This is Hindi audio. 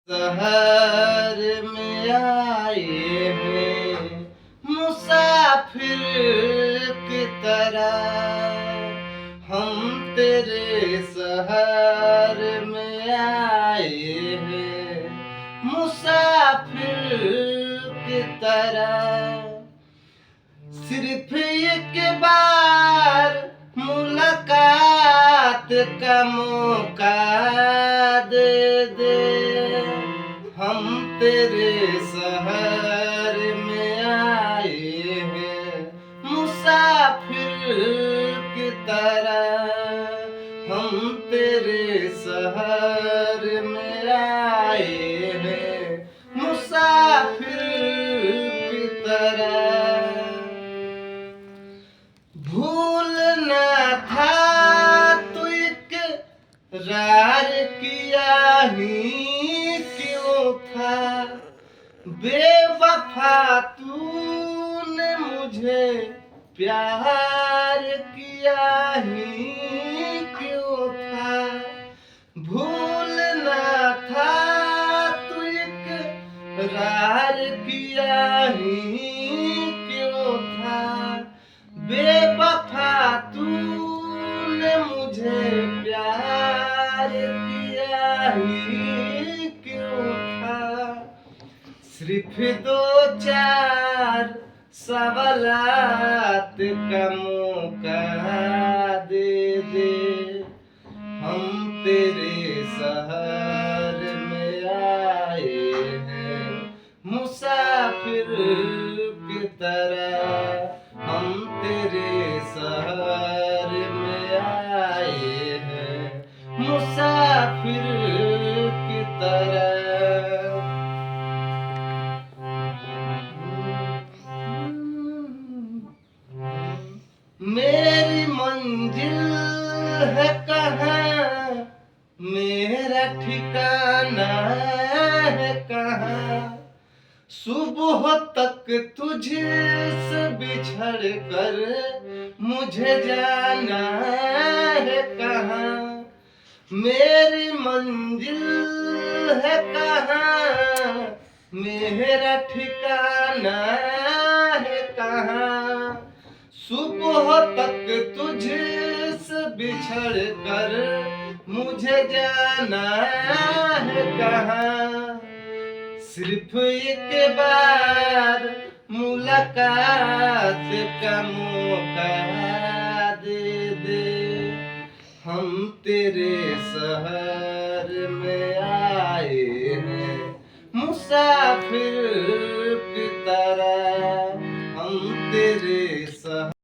शहर में आए हैं मुसाफिर की तरह। हम तेरे शहर में आए हैं मुसाफिर की तरह। सिर्फ एक बार मुलाकात का मौका दे दे। हम तेरे शहर में आए हैं मुसाफिर की तरह। हम तेरे शहर में आए हैं मुसाफिर की तरह। भूलना था तो इकरार किया ही क्यों था। बेवफा तूने मुझे प्यार किया ही क्यों था। भूलना था तो इकरार किया ही क्यों था। बेवफा तूने मुझे प्यार किया ही क्यों था। सिर्फ दो चार सवालात का मौका दे दे। हम तेरे शहर में आए हैं मुसाफिर की तरह। हम तेरे शहर में आए हैं मुसाफिर की तरह। मेरी मंजिल है कहाँ, मेरा ठिकाना है कहाँ। सुबह तक तुझसे बिछड़ कर मुझे जाना है कहाँ। मेरी मंजिल है कहाँ, मेरा ठिकाना है कहाँ। सुबह तक तुझसे बिछड़ कर मुझे जाना है कहाँ। सिर्फ एक बार मुलाकात का मौका दे दे। हम तेरे शहर में आए हैं मुसाफिर की तरह। हम तेरे शहर